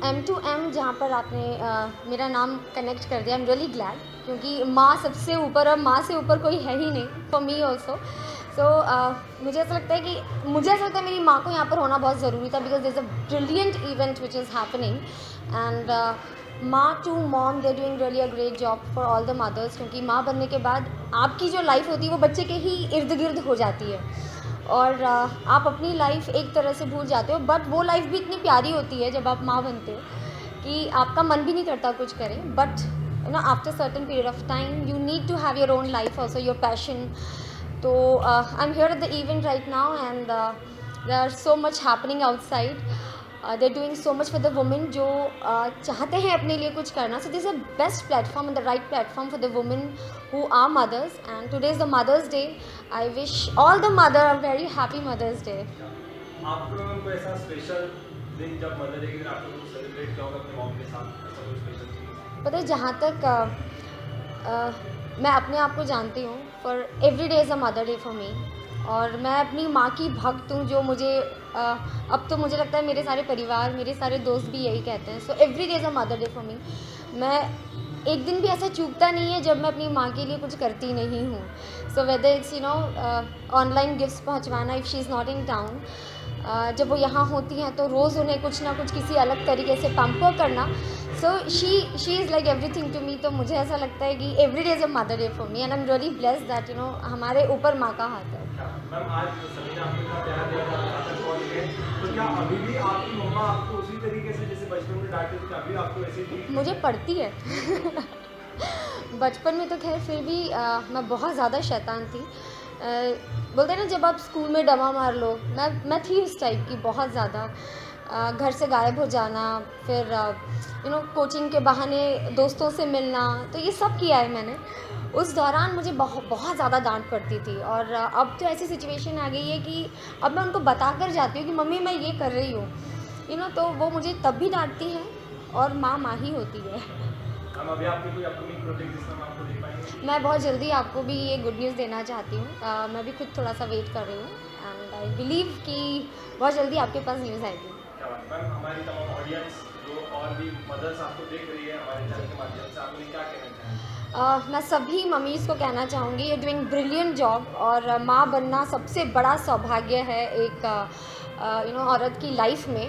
M to M जहाँ पर आपने मेरा नाम कनेक्ट कर दिया, आई एम रियली ग्लैड, क्योंकि माँ सबसे ऊपर और माँ से ऊपर कोई है ही नहीं फॉर मी ऑल्सो। सो मुझे ऐसा लगता है मेरी माँ को यहाँ पर होना बहुत ज़रूरी था, because this a brilliant event which is happening and माँ to mom they doing really a great job for all the mothers, क्योंकि माँ बनने के बाद आपकी जो लाइफ होती है वो बच्चे के ही इर्द गिर्द हो जाती है और आप अपनी लाइफ एक तरह से भूल जाते हो, बट वो लाइफ भी इतनी प्यारी होती है जब आप माँ बनते हो कि आपका मन भी नहीं करता कुछ करें, but you know after certain period of time you need to have your own life also, your passion. तो I am here at the event right now and there are so much happening outside, they are doing so much for the women जो चाहते हैं अपने लिए कुछ करना। So this is a best platform and the right platform for the women who are mothers, and today is the Mother's Day. I wish all the mother a very happy Mother's Day. आपको कोई ऐसा special दिन जब mother day के दिन आपको कुछ celebrate किया होगा अपने मॉम के साथ, ऐसा कोई स्पेशल चीज़? पता है, जहाँ तक मैं अपने आप को जानती हूँ, for every day is a mother day for मी, और मैं अपनी माँ की भक्त हूँ, जो मुझे अब तो मुझे लगता है मेरे सारे परिवार, मेरे सारे दोस्त भी यही कहते हैं। So every day is a mother day for मी। मैं एक दिन भी ऐसा चूकता नहीं है जब मैं अपनी माँ के लिए कुछ करती नहीं हूँ। So whether it's you know online gifts पहुँचवाना if she is not in town, जब वो यहाँ होती हैं तो रोज़ उन्हें कुछ ना कुछ किसी अलग तरीके से पैम्पर करना। So she is like everything to me. तो मुझे ऐसा लगता है कि every day is a mother day for me and I am really blessed that you know हमारे ऊपर माँ का हाथ है। मैम आज सभी ने आपको इतना प्यार दिया था कॉल के, तो क्या अभी भी आपकी मम्मा आपको उसी तरीके से जैसे बचपन में डांटती थी, अभी आपको ऐसे ही? मुझे पड़ती है बचपन में तो खैर फिर भी मैं बहुत ज़्यादा शैतान थी। बोलते हैं ना, जब आप स्कूल में डमा मार लो, मैं थी उस टाइप की, बहुत ज़्यादा। घर से गायब हो जाना, फिर यू नो कोचिंग के बहाने दोस्तों से मिलना, तो ये सब किया है मैंने। उस दौरान मुझे बहुत ज़्यादा डांट पड़ती थी, और अब तो ऐसी सिचुएशन आ गई है कि अब मैं उनको बता कर जाती हूँ कि मम्मी मैं ये कर रही हूँ, यू नो, तो वो मुझे तब भी डांटती हैं, और माँ माँ ही होती है। हम अभी आपकी कोई अपकमिंग प्रोजेक्ट जिसमें हम आपको देख पाएंगे? मैं बहुत जल्दी आपको भी ये गुड न्यूज़ देना चाहती हूँ। मैं भी खुद थोड़ा सा वेट कर रही हूँ एंड आई बिलीव कि बहुत जल्दी आपके पास न्यूज़ आएगी। क्या बात मैम, हमारी तमाम ऑडियंस जो और भी मदर्स आपको देख रही है हमारे चैनल के माध्यम से, आप उन्हें क्या कहना चाहेंगे? मैं सभी मम्मीज़ को कहना चाहूँगी, यू डूइंग ब्रिलियंट जॉब, और माँ बनना सबसे बड़ा सौभाग्य है एक यू नो औरत की लाइफ में।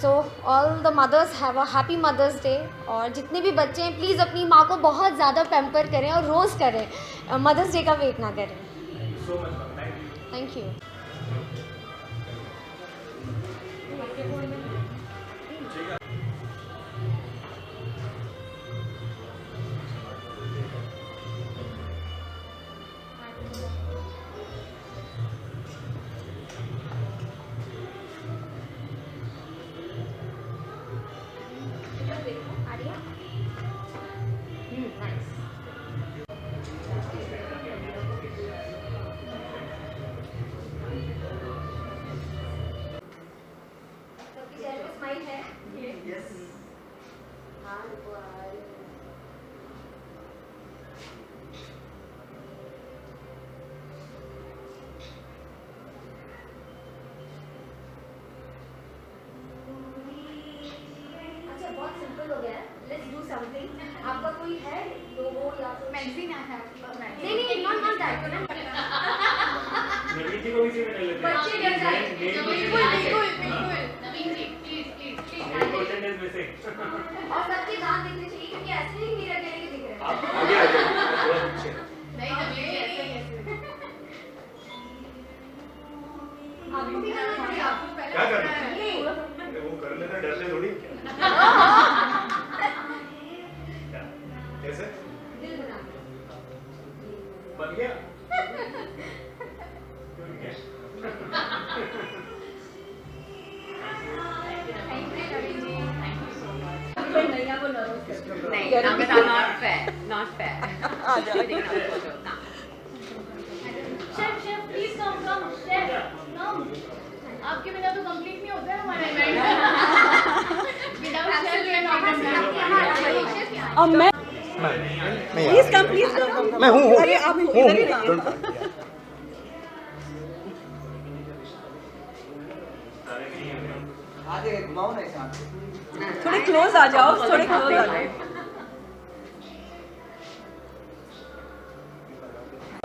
So all the mothers have a happy mothers day, और जितने भी बच्चे हैं प्लीज़ अपनी माँ को बहुत ज़्यादा पैम्पर करें और रोज़ करें, मदर्स डे का वेट ना करें। So much ma'am, thank you. Thank you. आपका कोई है लोगो या फिर मैगजीन है? नहीं नॉट दैट। नवीन जी को भी से मिल लेते हैं। बच्चे डर जाए। बिल्कुल नवीन जी प्लीज क्वेश्चन इज मिसिंग। और सबके दांत दिखने चाहिए, क्योंकि ऐसे नहीं मेरे अकेले के दिख रहे हैं। आप आगे आ जाइए, थोड़ा पीछे। नहीं नवीन जी ऐसे आपको भी करना पड़ेगा। आपको पहले क्या करना है? अरे वो कर लेना, डर ले थोड़ी क्या? कैसे दिल बना बन गया? क्यों नहीं गया? Thank you Naveen ji, thank you so much. कोई नया वो नर्वस करते नहीं नमिता नॉट फेयर आ जाओ। शेफ प्लीज कम शेफ कम, आपके बिना तो कंप्लीट नहीं होता है हमारा इवेंट विदाउट शेफ एंड अब मैं प्लीज कम मैं हूँ अरे आप इधर ही ना। आगे घुमाओ ना इसे। थोड़े क्लोज आ जाओ, थोड़े क्लोज आ जाओ।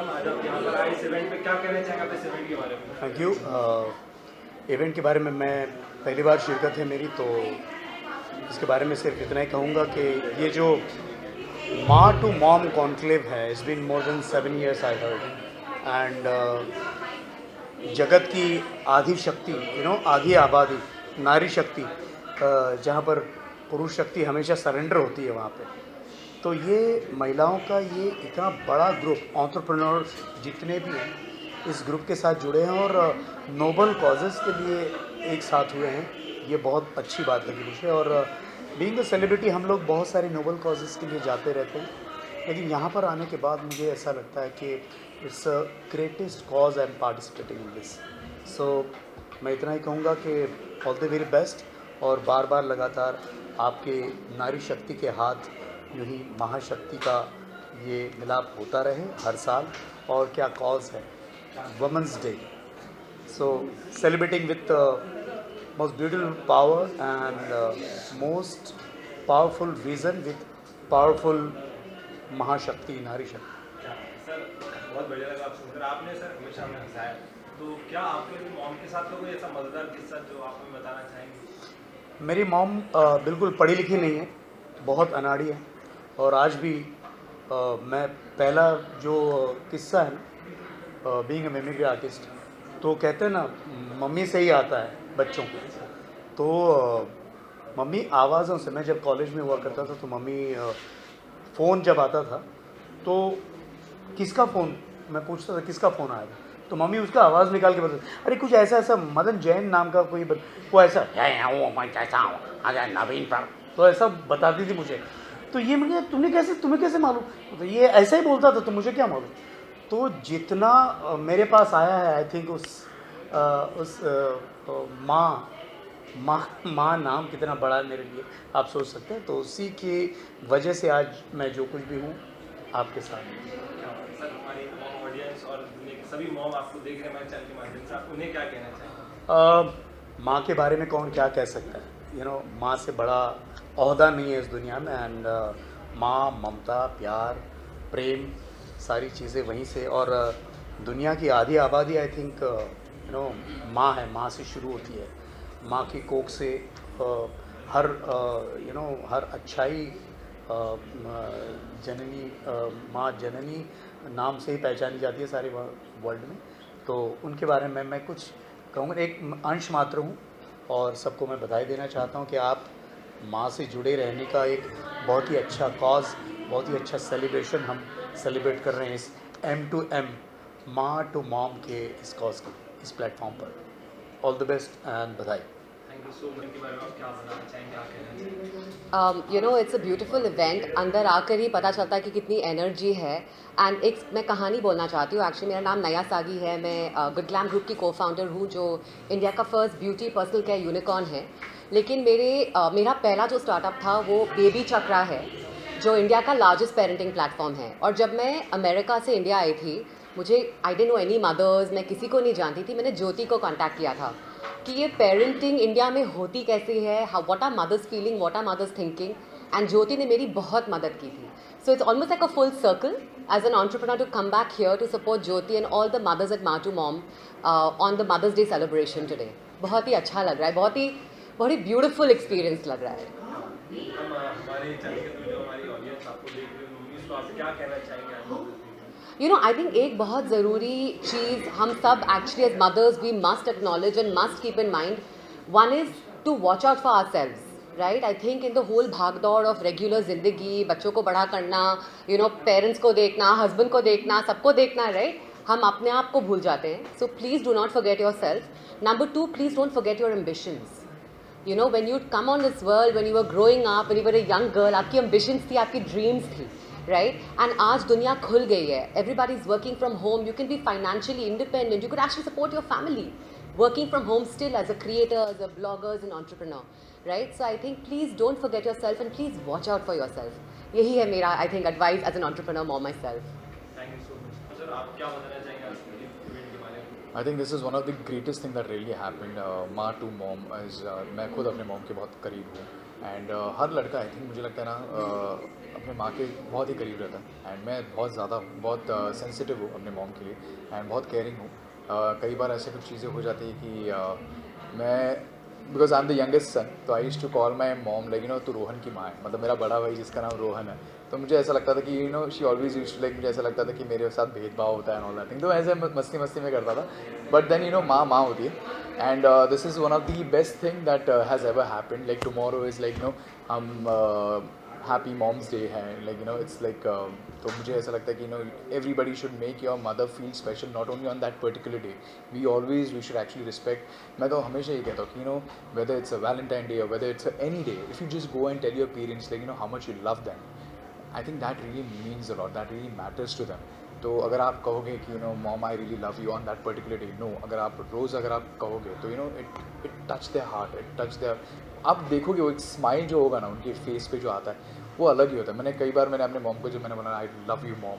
आज आप यहाँ पर आए इस इवेंट पे, क्या कहना चाहेंगे आप इस इवेंट के बारे में? Thank you. इवेंट के बारे में मैं पहली बार शिरकत है मेरी, तो इसके बारे में सिर्फ इतना ही कहूँगा कि ये जो माँ टू मॉम कॉन्क्लेव है, it's been more than 7 years I heard, and जगत की आधी शक्ति, आधी आबादी, नारी शक्ति, जहाँ पर पुरुष शक्ति हमेशा सरेंडर होती है वहाँ पे, तो ये महिलाओं का ये इतना बड़ा ग्रुप, एंटरप्रेन्योर जितने भी हैं इस ग्रुप के साथ जुड़े हैं और नोबल कॉजेज़ के लिए एक साथ हुए हैं। ये बहुत अच्छी बात लगी मुझे। और बीइंग अ सेलिब्रिटी हम लोग बहुत सारे नोबल कॉजेज़ के लिए जाते रहते हैं, लेकिन यहाँ पर आने के बाद मुझे ऐसा लगता है कि it's a greatest cause I am participating in this. So मैं इतना ही कहूँगा कि ऑल द वेरी बेस्ट, और बार बार लगातार आपके नारी शक्ति के हाथ यूँ ही महाशक्ति का ये मिलाप होता रहे हर साल। और क्या कॉज है, women's day, so celebrating with most beautiful power and most powerful vision with powerful महाशक्ति, नारी शक्ति। सर बहुत बढ़िया लगा आपसे सुनकर। आपने सर हमेशा हमें हंसाया, तो क्या आपके मॉम के साथ कोई ऐसा मज़ेदार किस्सा जो आप हमें बताना चाहेंगे? मेरी मॉम बिल्कुल पढ़ी लिखी नहीं है, बहुत अनाड़ी है, और आज भी मैं पहला जो किस्सा है बीइंग अ मिमिक्री आर्टिस्ट, तो कहते हैं ना मम्मी से ही आता है बच्चों को। तो मम्मी आवाज़ों से, मैं जब कॉलेज में हुआ करता था तो मम्मी फ़ोन जब आता था तो किसका फ़ोन, मैं पूछता था किसका फ़ोन आया था, तो मम्मी उसका आवाज़ निकाल के बताती, अरे कुछ ऐसा ऐसा मदन जैन नाम का कोई वो ऐसा नवीन पर, तो ऐसा बताती थी मुझे। तो ये मुझे तुम्हें कैसे मालूम, तो ये ऐसा ही बोलता था, तो मुझे क्या मालूम। तो जितना मेरे पास आया है, आई थिंक उस माँ नाम कितना बड़ा है मेरे लिए, आप सोच सकते हैं। तो उसी की वजह से आज मैं जो कुछ भी हूँ आपके साथ। सर हमारी मॉम ऑडियंस और दुनिया के सभी मॉम आपको देख रहे हैं हमारे चैनल के माध्यम से, आप उन्हें क्या कहना चाहेंगे? माँ के बारे में कौन क्या कह सकता है, माँ से बड़ा ओहदा नहीं है इस दुनिया में। एंड माँ, ममता, प्यार, प्रेम, सारी चीज़ें वहीं से। और दुनिया की आधी आबादी आई थिंक माँ है, माँ से शुरू होती है। माँ की कोख से हर हर अच्छाई जननी, माँ जननी नाम से ही पहचानी जाती है सारे वर्ल्ड में। तो उनके बारे में मैं कुछ कहूँगा, एक अंश मात्र हूँ, और सबको मैं बधाई देना चाहता हूँ कि आप माँ से जुड़े रहने का एक बहुत ही अच्छा कॉज, बहुत ही अच्छा सेलिब्रेशन हम सेलिब्रेट कर रहे हैं इस M2M, माँ टू मॉम के इस कॉज की, इस प्लेटफॉर्म पर। ऑल द बेस्ट एंड बधाई। Thank you so much. के बारे में आप क्या बताना चाहेंगे, क्या कहना चाहेंगे? It's a beautiful event. अंदर आकर ही पता चलता है कि कितनी एनर्जी है। एंड एक मैं कहानी बोलना चाहती हूँ। एक्चुअली मेरा नाम नया सागी है, मैं गुड ग्लैम ग्रुप की को-फाउंडर हूँ, जो इंडिया का first beauty personal care unicorn है। लेकिन मेरा पहला जो स्टार्टअप था वो बेबी चक्रा है, जो इंडिया का लार्जेस्ट पेरेंटिंग प्लेटफॉर्म है। और जब मैं अमेरिका से इंडिया आई थी, मुझे I didn't know any mothers, मैं किसी को नहीं जानती थी। मैंने ज्योति को कांटेक्ट किया था कि ये पेरेंटिंग इंडिया में होती कैसी है, what are mothers feeling, what are mothers thinking, and Jyoti ने मेरी बहुत मदद की थी। So it's almost like a full circle as an entrepreneur to come back here to support Jyoti and all the mothers at maa to mom on the mothers day celebration today. बहुत ही अच्छा लग रहा है, बहुत ही ब्यूटीफुल एक्सपीरियंस लग रहा है। हम हमारे चैनल के थ्रू जो हमारी ऑडियंस आपको देख रही है, मम्मीज़ को आप क्या कहना चाहेंगे? आई थिंक एक बहुत ज़रूरी चीज़ हम सब actually as mothers we must acknowledge and must keep in mind, one is to watch out for ourselves, right? I think in the whole भागदौड़ ऑफ रेगुलर ज़िंदगी, बच्चों को बड़ा करना, पेरेंट्स को देखना, हस्बैंड को देखना, सबको देखना, राइट? हम अपने आप को भूल जाते हैं। So please do not forget your self. Number 2, please don't forget your ambitions. when you come on this world, when you were growing up, when you were a young girl, आपकी ambitions थी, आपकी dreams थी, right? And आज दुनिया खुल गई है, everybody is working from home, you can be financially independent, you could actually support your family, working from home still as a creator, as a blogger, as an entrepreneur, right? So I think please don't forget yourself and please watch out for yourself. यही है मेरा I think advice as an entrepreneur mom myself. Thank you so much. Sir आप क्या बताना चाहेंगे आज के event के बारे में? I think this is one of the greatest thing that really happened. माँ टू मॉम, मैं खुद अपने मॉम के बहुत करीब हूँ, एंड हर लड़का आई थिंक मुझे लगता है ना अपने माँ के बहुत ही करीब रहता है एंड मैं बहुत सेंसिटिव हूँ अपने मॉम के लिए एंड बहुत केयरिंग हूँ। कई बार ऐसे कुछ चीज़ें हो जाती है कि मैं because I am the youngest son तो I used to call my mom like तू रोहन की माँ है, मतलब मेरा बड़ा भाई जिसका नाम रोहन है। तो मुझे ऐसा लगता था कि she always used to like, मुझे ऐसा लगता था कि मेरे साथ भेदभाव होता है एंड ऑल दैट थिंग, तो ऐसे मस्ती में करता था। बट देन माँ होती है and this is one of the best thing that has ever happened. Like tomorrow is like हम हैप्पी मॉम्स डे है, लाइक इट्स लाइक, तो मुझे ऐसा लगता है कि everybody should make your mother feel special not only on that particular day. We should actually respect. मैं तो हमेशा ये कहता हूँ कि whether it's a Valentine day और whether it's any day, if you just go and tell your parents like how much you love them, I think that really means a lot, that really matters to them. तो अगर आप कहोगे कि mom I really love you on that particular day, no, अगर आप कहोगे तो it touch their heart, it touch their, आप देखोगे वो एक स्माइल जो होगा ना उनके फेस पे जो आता है वो अलग ही होता है। मैंने अपने मॉम को, जो मैंने बोला I love you mom,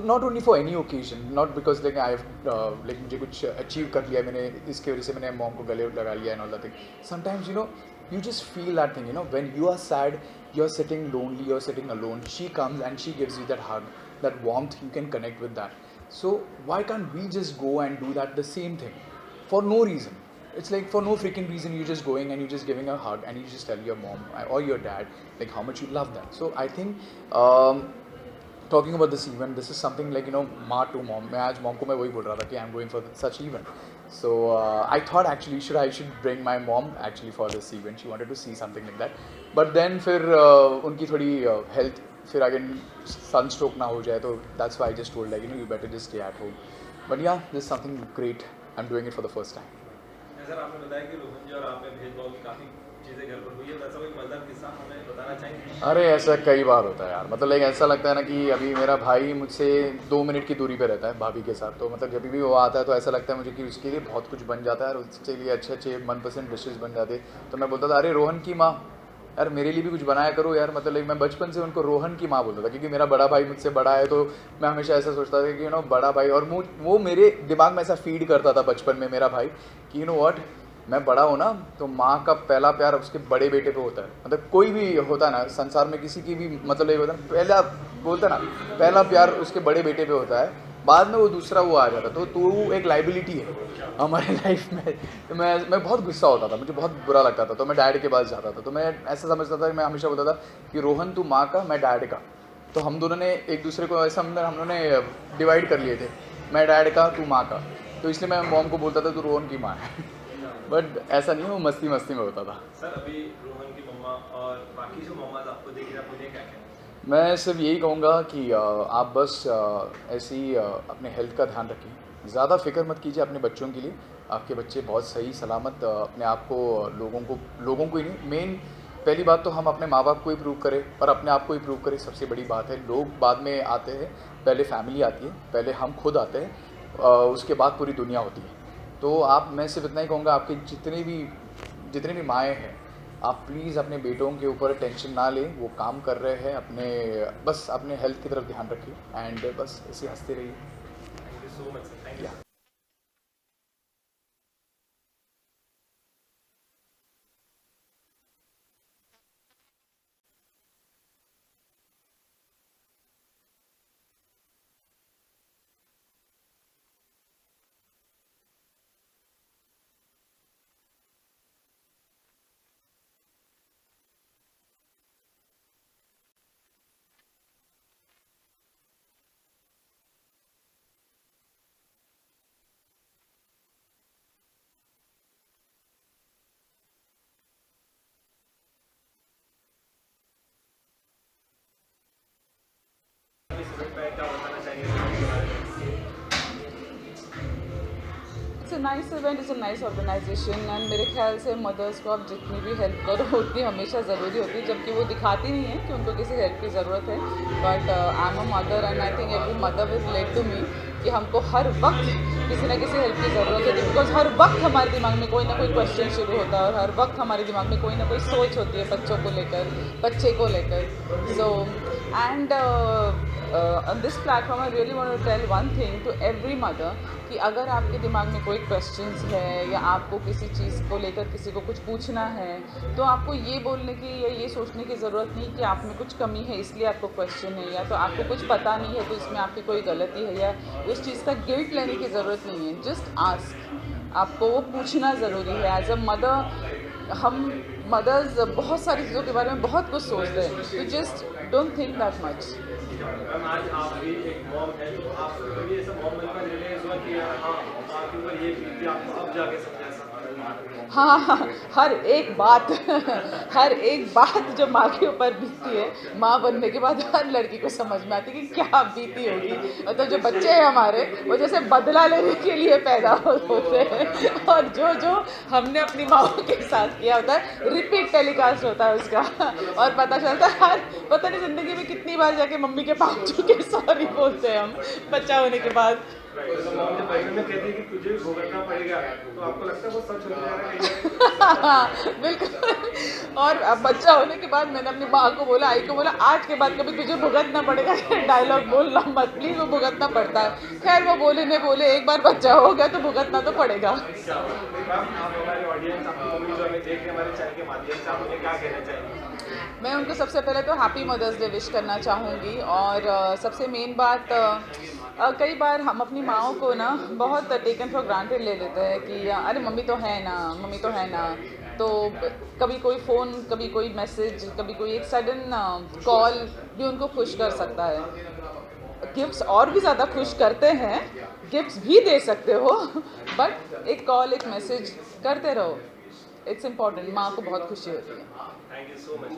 not only for any occasion, not because like I like मुझे कुछ अचीव कर लिया मैंने, इसकी वजह से मैंने मॉम को गले लगा लिया and all that thing. Sometimes you just feel that thing, when you are sad, you're sitting lonely, you're sitting alone, she comes and she gives you that hug, that warmth, you can connect with that. So why can't we just go and do that the same thing for no reason? It's like for no freaking reason, you're just going and you're just giving a hug and you just tell your mom or your dad like how much you love them. So I think talking about this event, this is something like ma to mom. मैं आज mom को मैं वही बोल रहा था कि I'm going for such event. So I thought actually I should bring my mom actually for this event. She wanted to see something like that. But then फिर उनकी थोड़ी health फिर again sunstroke ना हो जाए, तो that's why I just told like you better just stay at home. But yeah, this is something great. I'm doing it for the first time. Sir आपने बताया कि रोहन जी और आप में भेदभाव की काफ़ी चीज़ें घर पर हुई है, वैसा कोई मज़ेदार किस्सा हमें बताना चाहेंगे? अरे ऐसा कई बार होता है यार, मतलब लाइक ऐसा लगता है ना कि अभी मेरा भाई मुझसे 2 मिनट की दूरी पे रहता है भाभी के साथ, तो मतलब जब भी वो आता है तो ऐसा लगता है मुझे कि उसके लिए बहुत कुछ बन जाता है और उसके लिए अच्छे मनपसंद डिशेस बन जाते हैं। तो मैं बोलता था अरे रोहन की माँ, यार मेरे लिए भी कुछ बनाया करो यार, मतलब लाइक मैं बचपन से उनको रोहन की माँ बोलता था क्योंकि मेरा बड़ा भाई मुझसे बड़ा है, तो मैं हमेशा ऐसा सोचता था कि बड़ा भाई, और वो मेरे दिमाग में ऐसा फीड करता था बचपन में मेरा भाई कि व्हाट, मैं बड़ा हूँ ना तो माँ का पहला प्यार उसके बड़े बेटे पे होता है। मतलब कोई भी होता है ना संसार में, किसी की भी मतलब ये होता है पहला बोलता ना, पहला प्यार उसके बड़े बेटे पे होता है, बाद में वो दूसरा वो आ जाता है, तो तू एक लाइबिलिटी है हमारे लाइफ में। तो मैं बहुत गुस्सा होता था, मुझे बहुत बुरा लगता था, तो मैं डैड के पास जाता था, तो मैं ऐसा समझता था, मैं हमेशा बोलता था कि रोहन तू माँ का, मैं डैड का, तो हम दोनों ने एक दूसरे को ऐसा हम लोगों ने डिवाइड कर लिए थे, मैं डैड का तू माँ का, तो इसलिए मैं मॉम को बोलता था तू रोहन की माँ है। बट ऐसा नहीं, वो मस्ती में होता था। सर अभी रोहन की मम्मा और बाकी जो मम्मा आपको देख रहे हैं, आप उन्हें क्या कहना? मैं सिर्फ यही कहूँगा कि आप बस ऐसे ही अपने हेल्थ का ध्यान रखिए, ज़्यादा फिक्र मत कीजिए अपने बच्चों के लिए। आपके बच्चे बहुत सही सलामत अपने आप को लोगों को ही नहीं, मेन पहली बात तो हम अपने माँ बाप को ही प्रूव करें और अपने आप को ही प्रूव करें, सबसे बड़ी बात है। लोग बाद में आते हैं, पहले फैमिली आती है, पहले हम खुद आते हैं, उसके बाद पूरी दुनिया होती है। तो मैं सिर्फ इतना ही कहूँगा, आपके जितने भी माएँ हैं, आप प्लीज़ अपने बेटों के ऊपर टेंशन ना लें, वो काम कर रहे हैं, बस अपने हेल्थ की तरफ ध्यान रखिए एंड बस ऐसे हंसते रहिए। Thank you so much sir, thank you. It's a nice event, it's a nice organization and मेरे ख्याल से मदर्स को आप जितनी भी हेल्प करो उतनी हमेशा ज़रूरी होती है, जबकि वो दिखाती नहीं है कि उनको किसी हेल्प की ज़रूरत है। But I am a mother and I think every mother will relate to me कि हमको हर वक्त किसी ना किसी हेल्प की ज़रूरत होती है, बिकॉज हर वक्त हमारे दिमाग में कोई ना कोई क्वेश्चन शुरू होता है और हर वक्त हमारे दिमाग में कोई ना कोई सोच होती है बच्चों को लेकर, बच्चे को लेकर. So and on this platform I really want to tell one thing to every mother कि अगर आपके दिमाग में कोई क्वेश्चंस है या आपको किसी चीज़ को लेकर किसी को कुछ पूछना है, तो आपको ये बोलने की या ये सोचने की ज़रूरत नहीं कि आप में कुछ कमी है इसलिए आपको क्वेश्चन है, या तो आपको कुछ पता नहीं है तो इसमें आपकी कोई गलती है, या उस चीज़ का गिल्ट लेने की ज़रूरत नहीं है. जस्ट आस्क, आपको वो पूछना ज़रूरी है. एज अ मदर हम मदर्स बहुत सारी चीज़ों के बारे में बहुत कुछ सोचते हैं, तो just don't think that much. Ma'am आज आप भी एक मॉम है, तो आपको कभी ऐसा मॉम बनने का रियलाइज हुआ कि यार हाँ आपके ऊपर ये बीती आपको अब जाके समझा ऐसा? हाँ, हर एक बात हर एक बात जो माँ के ऊपर बीतती है, माँ बनने के बाद हर लड़की को समझ में आती है कि क्या बीती होगी. मतलब जो बच्चे हैं हमारे, वो जैसे बदला लेने के लिए पैदा होते हैं, और जो हमने अपनी माँ के साथ किया होता है रिपीट टेलीकास्ट होता है उसका, और पता चलता है हर पता नहीं ज़िंदगी में कितनी बार जाके मम्मी के पाँव छू के सॉरी बोलते हैं हम बच्चा होने के बाद. तो मॉम जब बचपन में कहती है कि तुझे भी भुगतना पड़ेगा, तो आपको लगता है वो सच हो जा रहा है? बिल्कुल. और अब बच्चा होने के बाद मैंने अपनी माँ को बोला, आई को बोला, आज के बाद कभी तुझे भुगतना पड़ेगा, डायलॉग बोलना मत प्लीज़, वो भुगतना पड़ता है. खैर वो बोले नहीं बोले, एक बार बच्चा हो गया तो भुगतना तो पड़ेगा. मैम आप हमारे ऑडियंस, आपकी मम्मी जो हमें देख रहे हैं हमारे चैनल के माध्यम से, आप उन्हें क्या कहना चाहेंगे? मैं उनको सबसे पहले तो हैप्पी मदर्स डे विश करना चाहूँगी. और सबसे मेन बात, कई बार हम अपनी माँओं को ना बहुत टेकन फॉर ग्रांटेड ले लेते हैं कि अरे मम्मी तो है ना, मम्मी तो है ना. तो कभी कोई फ़ोन, कभी कोई मैसेज, कभी कोई एक सडन कॉल भी उनको खुश कर सकता है. गिफ्ट्स और भी ज़्यादा खुश करते हैं, गिफ्ट्स भी दे सकते हो, बट एक कॉल, एक मैसेज करते रहो. It's important. माँ को बहुत खुशी होती है. Thank you so much.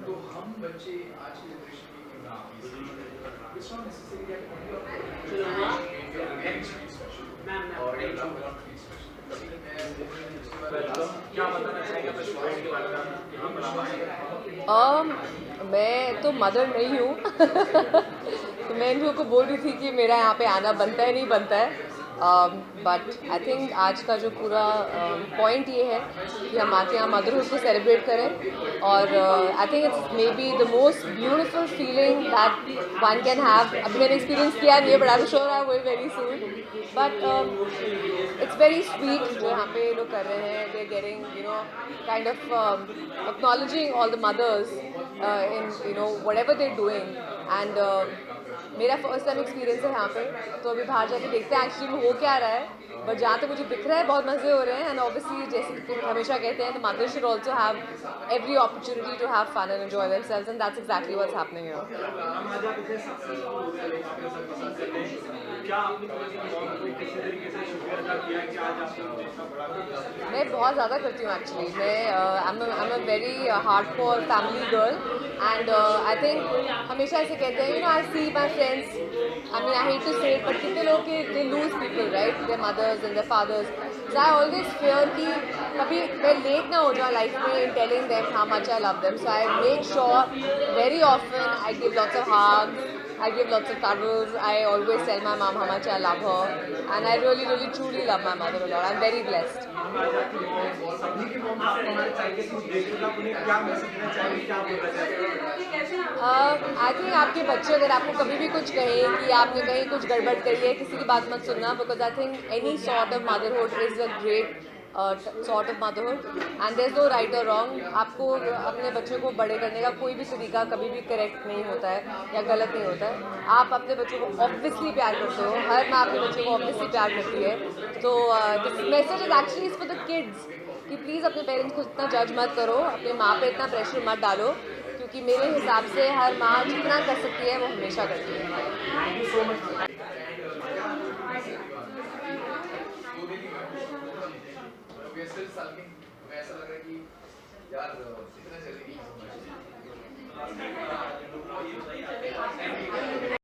तो हम बच्चे आज की जनरेशन की क्यों ना it's not necessary that only of क्या बताना चाहेंगे अपने स्टूडेंट के बारे में? यहाँ पर आप मैं तो मदर नहीं हूँ तो मैं इन लोगों को बोल रही थी कि मेरा यहाँ पे आना बनता है नहीं बनता है. बट आई थिंक आज का जो पूरा पॉइंट ये है कि हम आके यहाँ मदरहुड को सेलिब्रेट करें. और I think it's maybe the most beautiful feeling that one can have. अभी मैंने एक्सपीरियंस किया नहीं है, but I am sure I will very soon. But it's very sweet जो यहाँ पे लोग कर रहे हैं. They are getting kind of acknowledging all the mothers in whatever they are doing. And मेरा फर्स्ट टाइम एक्सपीरियंस है यहाँ पे, तो अभी बाहर जाके देखते हैं एक्चुअली में हो क्या रहा है. बट जहाँ तक मुझे दिख रहा है बहुत मज़े हो रहे हैं. एंड ऑब्वियसली जैसे कि हमेशा कहते हैं, the mother should also have every opportunity to have fun and enjoy themselves, and that's exactly what's happening here. आज आप इतने सक्सेसफुल हो गए, लोग आपके साथ पसंद करते हैं, क्या आपने कभी मॉम को किसी तरीके से शुक्रिया अदा किया कि आज आपने मुझे इतना बड़ा किया? मैं बहुत ज़्यादा करती हूँ एक्चुअली. मैं I am a very hardcore family girl. And I think हमेशा ऐसे कहते हैं, I see my friends, I mean I hate to say, but कितने लोग के they lose people right, their mothers and their fathers. So I always fear कि कभी मैं लेट ना हो जाऊँ लाइफ में in telling them how much I love them. So I make sure very often I give lots of hugs, I give lots of cuddles. I always tell my mom how much I love her, and I really, really, truly love my mother a lot. I'm very blessed. सभी की mom आपको हमारे channel के through देख रहे हैं, आप उन्हें क्या मैसेज देना चाहेंगे, क्या बोलना चाहेंगे? आई थिंक आपके बच्चे अगर आपको कभी भी कुछ कहें कि आपने कहीं कुछ गड़बड़ करी है, किसी की बात मत सुनना, because I think any sort of motherhood is a great sort of motherhood, and there is no right और रॉन्ग. आपको अपने बच्चों को बड़े करने का कोई भी तरीका कभी भी करेक्ट नहीं होता है या गलत नहीं होता है. आप अपने बच्चों को ऑब्वियसली प्यार करते हो, हर माँ अपने बच्चों को ऑब्वियसली प्यार करती है. तो this message is actually is for the kids कि प्लीज़ अपने पेरेंट्स को इतना जज मत करो, अपने माँ पे इतना प्रेशर मत डालो, क्योंकि मेरे हिसाब से हर माँ जितना कर सकती है वो हमेशा करती है. Thank you so much. ऐसा लग रहा है कि यार इतना जल्दी नहीं समझ.